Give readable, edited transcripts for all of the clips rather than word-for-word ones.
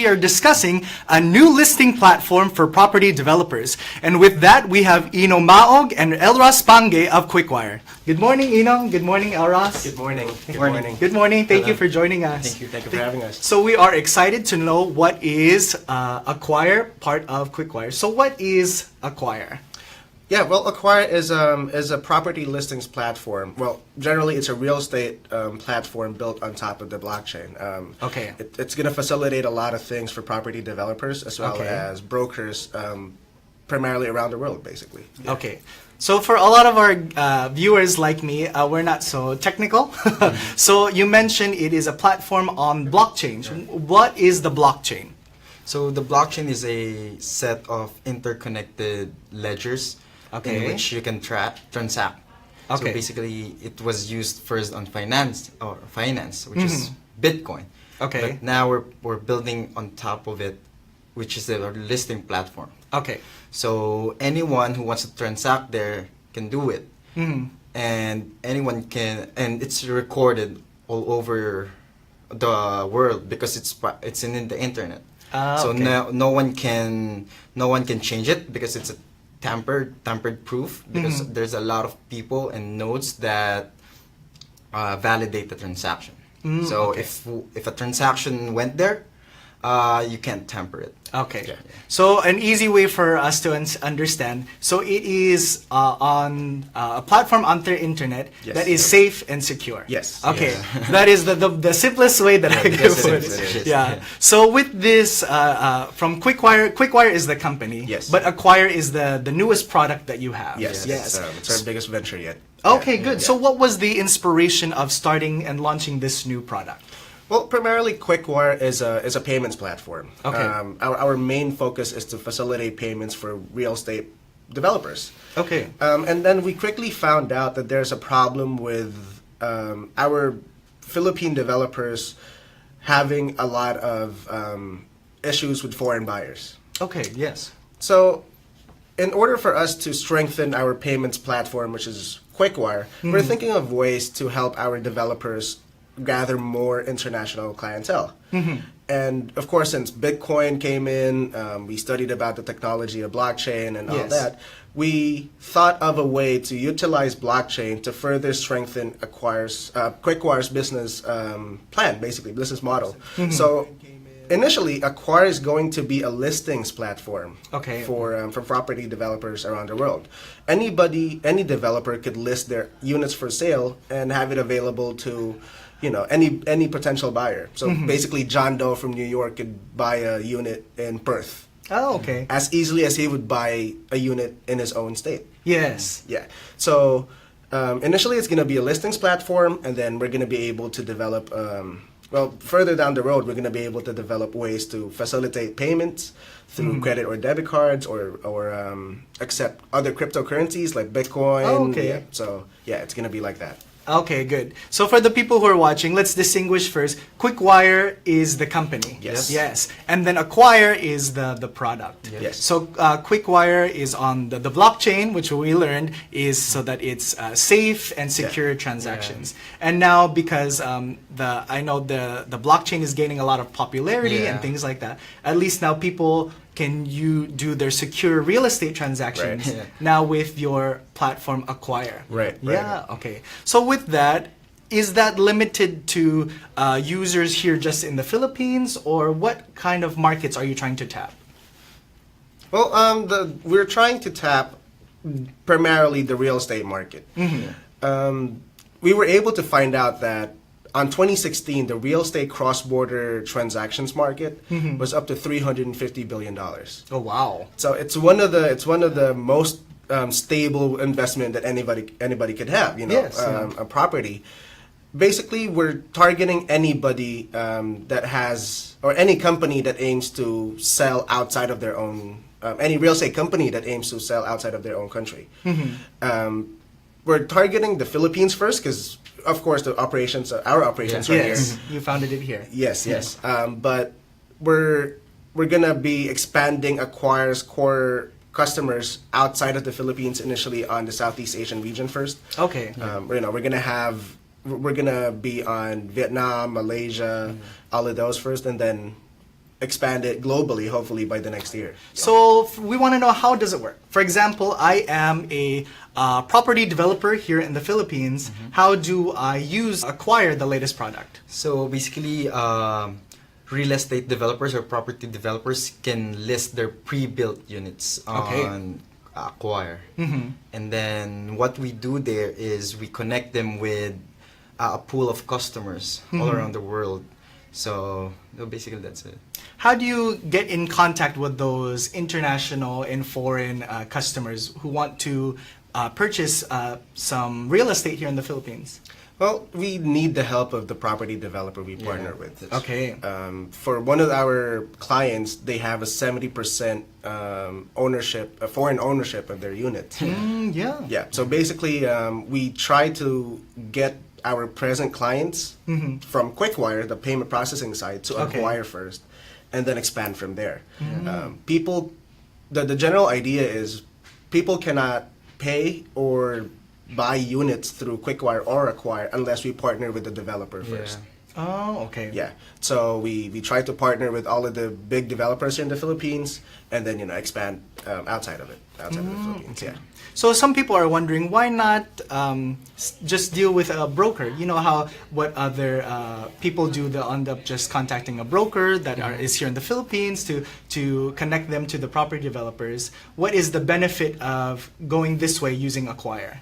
we are discussing a new listing platform for property developers. And with that, we have Inno Moag and Elross Pangue of Qwikwire. Good morning, Inno. Good morning, Elross. Good morning. Good morning. Good morning. Thank you for joining us. Thank you. Thank you for having us. So we are excited to know what is AQwire, part of Qwikwire. So what is AQwire? Yeah, well, AQwire is a property listings platform. Well, generally, it's a real estate platform built on top of the blockchain. Okay. It's going to facilitate a lot of things for property developers as well as brokers, primarily around the world, basically. Yeah. Okay. So for a lot of our viewers like me, we're not so technical. So you mentioned it is a platform on blockchain. What is the blockchain? So the blockchain is a set of interconnected ledgers in which you can transact. So basically, it was used first on finance, which is Bitcoin. Okay. But now we're building on top of it, which is the listing platform. Okay. So anyone who wants to transact there can do it, and anyone can, and it's recorded all over the world because it's in the internet. So no one can change it because it's a tampered proof, because there's a lot of people and nodes that validate the transaction. So if a transaction went there, you can't tamper it. Okay. Yeah. So an easy way for us to understand. So it is on a platform on the internet that is safe and secure. Yes. Okay. Yes. That is the simplest way that I can put it. Yeah. So with this from Qwikwire, Qwikwire is the company. Yes. But AQwire is the newest product that you have. Yes. Yes. It's our biggest venture yet. Okay. Good. So what was the inspiration of starting and launching this new product? Well, primarily, Qwikwire is a payments platform. Okay. Our main focus is to facilitate payments for real estate developers. Okay. And then we quickly found out that there's a problem with our Philippine developers having a lot of issues with foreign buyers. Okay. Yes. So, in order for us to strengthen our payments platform, which is Qwikwire, we're thinking of ways to help our developers gather more international clientele. And of course, since Bitcoin came in, we studied about the technology of blockchain and all that, we thought of a way to utilize blockchain to further strengthen Qwikwire's business plan, basically, business model. So initially, AQwire is going to be a listings platform for property developers around the world. Any developer could list their units for sale and have it available to any potential buyer. So basically, John Doe from New York could buy a unit in Perth. Oh, okay. As easily as he would buy a unit in his own state. Yes. Yeah. So initially, it's going to be a listings platform, and then we're going to be able to develop. Further down the road, we're going to be able to develop ways to facilitate payments through credit or debit cards, or accept other cryptocurrencies like Bitcoin. Oh, okay. Yeah. So yeah, it's going to be like that. Okay, good. So for the people who are watching, let's distinguish first. Qwikwire is the company. Yes. Yes. And then AQwire is the product. Yes. So Qwikwire is on the blockchain, which we learned is so that it's safe and secure transactions. And now because I know the blockchain is gaining a lot of popularity and things like that, at least now people can do their secure real estate transactions now with your platform AQwire. Right. Yeah. Okay. So with that, is that limited to users here just in the Philippines, or what kind of markets are you trying to tap? Well, we're trying to tap primarily the real estate market. We were able to find out that on 2016, the real estate cross-border transactions market was up to $350 billion. Oh wow! So it's one of the most stable investment that anybody could have. A property. Basically, we're targeting anybody that has, or any company that aims to sell outside of their own, any real estate company that aims to sell outside of their own country. We're targeting the Philippines first because, of course, our operations are here. You founded it here. Yes. But we're gonna be expanding AQwire's core customers outside of the Philippines initially on the Southeast Asian region first. Okay. We're gonna be on Vietnam, Malaysia, all of those first, and then expand it globally, hopefully by the next year. So we want to know, how does it work? For example, I am a property developer here in the Philippines. How do I use Qwikwire, the latest product? So basically, real estate developers or property developers can list their pre-built units Okay. on AQwire. And then what we do there is we connect them with a pool of customers all around the world. So basically that's it. How do you get in contact with those international and foreign customers who want to purchase some real estate here in the Philippines? Well, we need the help of the property developer we partner with. Okay. For one of our clients, they have a 70% ownership, a foreign ownership of their unit. Yeah. Yeah. So basically, we try to get our present clients from Qwikwire, the payment processing side, to Okay. acquire first, and then expand from there. People, the general idea is people cannot pay or buy units through Qwikwire or acquire unless we partner with the developer first. Oh, okay. Yeah. So we try to partner with all of the big developers here in the Philippines, and then expand outside of it, outside of the Philippines. Yeah. So some people are wondering, why not just deal with a broker? You know how what other people do, they'll end up just contacting a broker that is here in the Philippines to connect them to the property developers. What is the benefit of going this way using Acquire?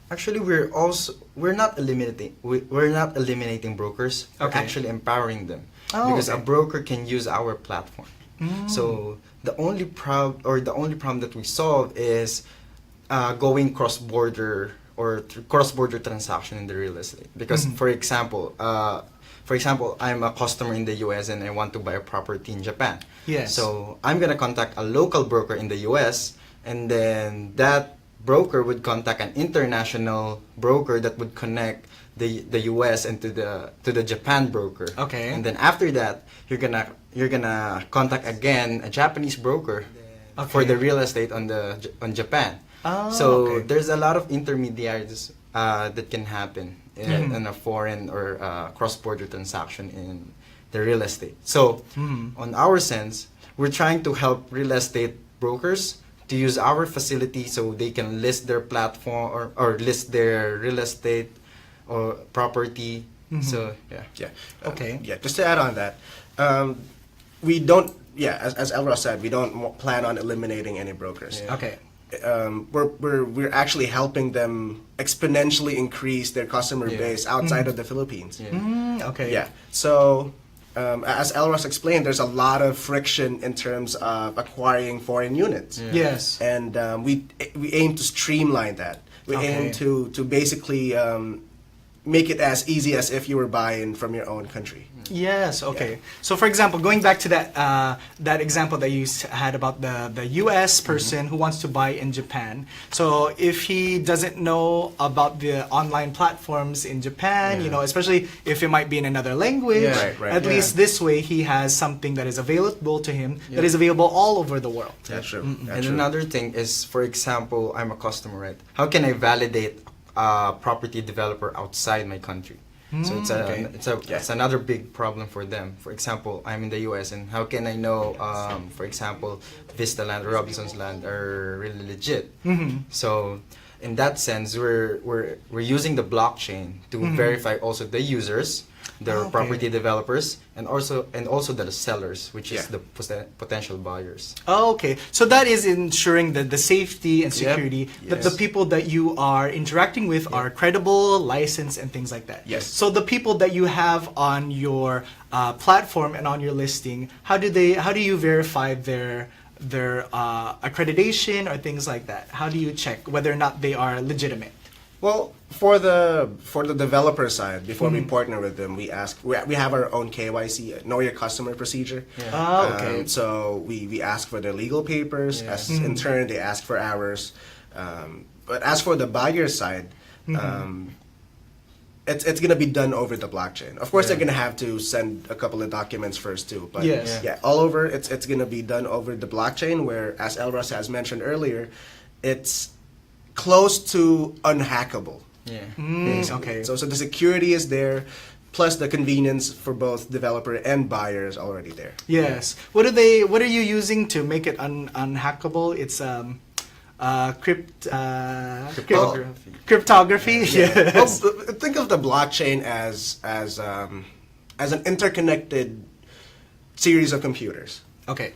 Actually, we're not eliminating brokers. We're Okay. actually empowering them Oh, because a okay. broker can use our platform. So the only problem that we solve is going cross-border or cross-border transaction in the real estate. Because for example, I'm a customer in the U.S. and I want to buy a property in Japan. Yes. So I'm gonna contact a local broker in the U.S. and then that broker would contact an international broker that would connect the US and to the Japan broker. Okay. And then after that, you're gonna contact again a Japanese broker for Okay. the real estate on Japan. Oh, So okay. there's a lot of intermediaries that can happen in a foreign or cross-border transaction in the real estate. So on our sense, we're trying to help real estate brokers to use our facility so they can list their platform or list their real estate or property. So yeah. Yeah. Okay. Yeah. Just to add on that, we don't. Yeah, as Elross said, we don't plan on eliminating any brokers. Yeah. Okay. We're actually helping them exponentially increase their customer Yeah. base outside of the Philippines. Yeah. Okay. Yeah. So, as Elross explained, there's a lot of friction in terms of acquiring foreign units. Yeah. Yes. And we aim to streamline that. We Okay. aim to basically make it as easy as if you were buying from your own country. Yes. Okay. So, for example, going back to that example that you had about the U.S. person who wants to buy in Japan. So, if he doesn't know about the online platforms in Japan, especially if it might be in another language, Yeah. Right, at yeah. least this way he has something that is available to him that is available all over the world. That's true. And That's true. another thing is, for example, I'm a customer, right? How can I validate a property developer outside my country? So okay. it's another big problem for them. For example, I'm in the U.S. and how can I know, for example, Vista Land or Robinson's Land are really legit? So in that sense, we're using the blockchain to verify also the users, the Okay. property developers, and also the sellers, which is Yeah. the potential buyers. Oh, okay. So that is ensuring that the safety and Yep. security that the Yes. people that you are interacting with are credible, licensed, and things like that. Yes. So the people that you have on your platform and on your listing, how do you verify their accreditation or things like that? How do you check whether or not they are legitimate? Well, for the developer side, before we partner with them, we have our own KYC, know your customer procedure. Oh, okay. So we ask for their legal papers. Yeah. As in turn, they ask for ours. But as for the buyer side, it's gonna be done over the blockchain. Of course, they're gonna have to send a couple of documents first too. But Yes. yeah, all over it's gonna be done over the blockchain. Where, as Elross has mentioned earlier, it's close to unhackable. Yeah. Okay. So the security is there. plus the convenience for both developer and buyer is already there. Yes. What are you using to make it unhackable? It's cryptography. Yes. Well, think of the blockchain as an interconnected series of computers. Okay.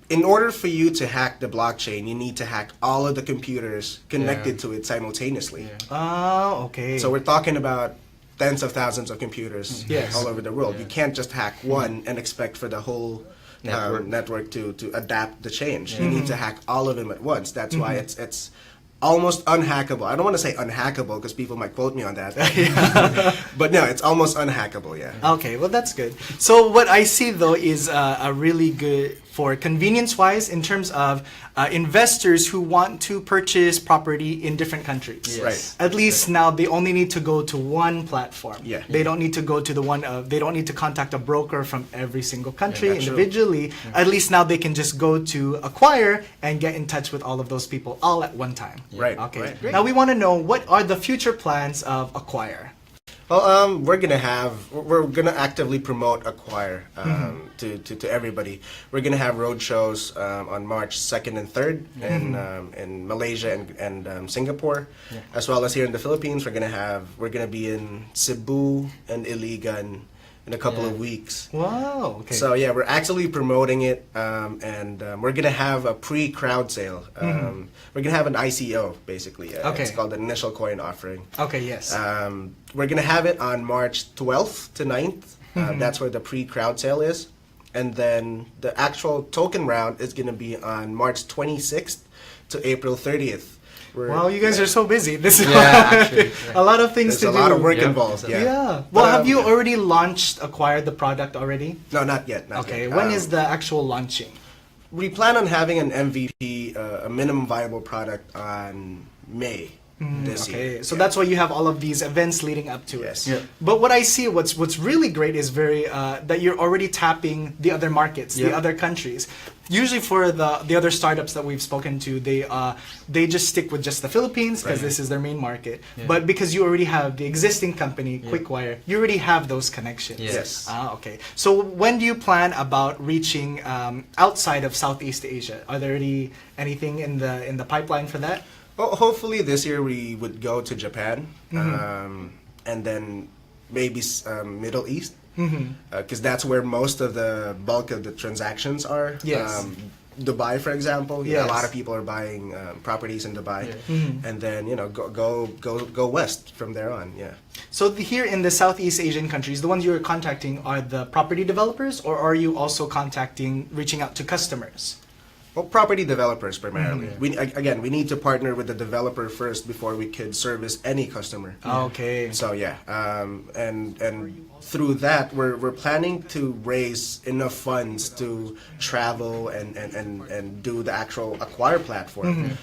In order for you to hack the blockchain, you need to hack all of the computers connected to it simultaneously. Oh, okay. So we're talking about tens of thousands of computers all over the world. You can't just hack one and expect for the whole network to adapt the change. You need to hack all of them at once. That's why it's almost unhackable. I don't want to say unhackable because people might quote me on that. But no, it's almost unhackable, Okay, well that's good. So what I see though is a really good for convenience-wise in terms of investors who want to purchase property in different countries. Yes. Right. At least now they only need to go to one platform. Yeah. They don't need to go to the one of, they don't need to contact a broker from every single country that's true. individually. At least now they can just go to AQwire and get in touch with all of those people all at one time. Right. Okay. Right. Now we want to know, what are the future plans of AQwire? Well, we're gonna actively promote AQwire to everybody. We're gonna have road shows on March 2nd and 3rd in Malaysia and Singapore, as well as here in the Philippines. We're gonna be in Cebu and Iligan in a couple of weeks. Wow. Okay. So yeah, we're actively promoting it, and we're gonna have a pre-crowd sale. We're gonna have an ICO basically. It's called an initial coin offering. Okay. Yes. We're gonna have it on March 12th to 9th. That's where the pre-crowd sale is, and then the actual token round is gonna be on March 26th to April 30th. Wow, you guys are so busy. This is actually, a lot of things There's to a do. lot of work involved. Yeah. Well, have you already launched, acquired the product already? No, not yet. Not Okay. yet. When is the actual launching? We plan on having an MVP, a minimum viable product, on May this year. Okay, so that's why you have all of these events leading up to Yes. it. Yeah. But what I see, what's really great is that you're already tapping the other markets, the other countries. Usually for the other startups that we've spoken to, they just stick with just the Philippines because this is their main market. But because you already have the existing company, Qwikwire, you already have those connections. Yes. Okay. So when do you plan about reaching outside of Southeast Asia? Are there already anything in the pipeline for that? Well, hopefully this year we would go to Japan, and then maybe Middle East, because that's where most of the bulk of the transactions are. Yes. Dubai, for example, Yes. a lot of people are buying properties in Dubai, and then go west from there on. Yeah. So here in the Southeast Asian countries, the ones you're contacting are the property developers, or are you also reaching out to customers? Well, property developers primarily. We need to partner with the developer first before we could service any customer. Okay. So yeah, and through that, we're planning to raise enough funds to travel and do the actual AQwire platform.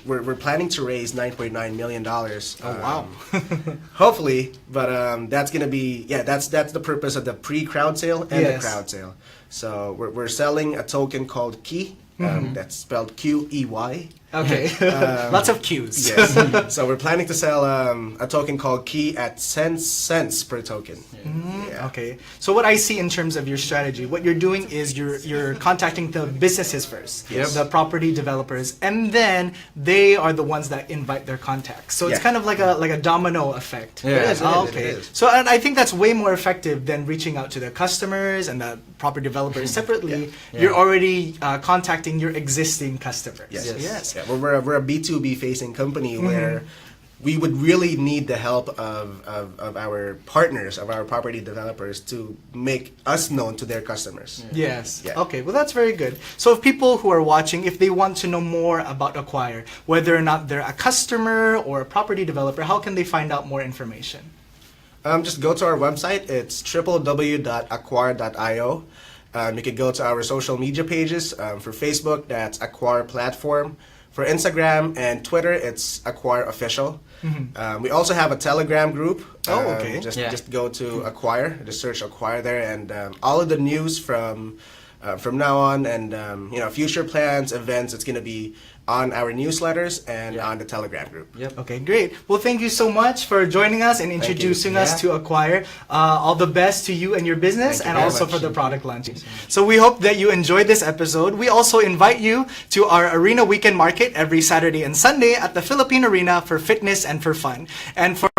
We're planning to raise $9.9 million. Oh wow! Hopefully, but that's gonna be that's the purpose of the pre-crowd sale and the crowd sale. So we're selling a token called Qi. That's spelled Qey. Okay, lots of Qs. Yes. So we're planning to sell a token called Qi at 10 cents per token. Yeah. Okay. So what I see in terms of your strategy, what you're doing is you're contacting the businesses first, the property developers, and then they are the ones that invite their contacts. So it's kind of like a domino effect. Yeah. It Okay. is. So and I think that's way more effective than reaching out to the customers and the property developers separately. You're already contacting your existing customers. Yes. Yeah, we're a B2B facing company where we would really need the help of our partners, of our property developers, to make us known to their customers. Yes. Yeah. Okay. Well, that's very good. So, if people who are watching, if they want to know more about AQwire, whether or not they're a customer or a property developer, how can they find out more information? Just go to our website. It's www.aqwire.io. You can go to our social media pages. For Facebook, that's AQwire Platform. For Instagram and Twitter, it's AQwire Official. We also have a Telegram group. Okay. Just go to AQwire. Just search AQwire there, and all of the news from now on, and future plans, events. It's going to be on our newsletters and on the Telegram group. Yep. Okay, great. Well, thank you so much for joining us and introducing us to AQwire. All the best to you and your business, Thank you and very also much. for the product launching. So we hope that you enjoyed this episode. We also invite you to our Arena Weekend Market every Saturday and Sunday at the Philippine Arena for fitness and for fun. And for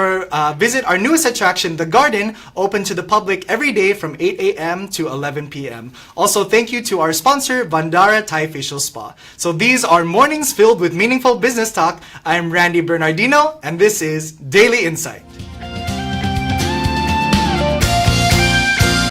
visit our newest attraction, The Garden, open to the public every day from 8 a.m. to 11 p.m. Also, thank you to our sponsor, Bandara Thai Facial Spa. So these are mornings filled with meaningful business talk. I'm Randy Bernardino, and this is Daily Insight.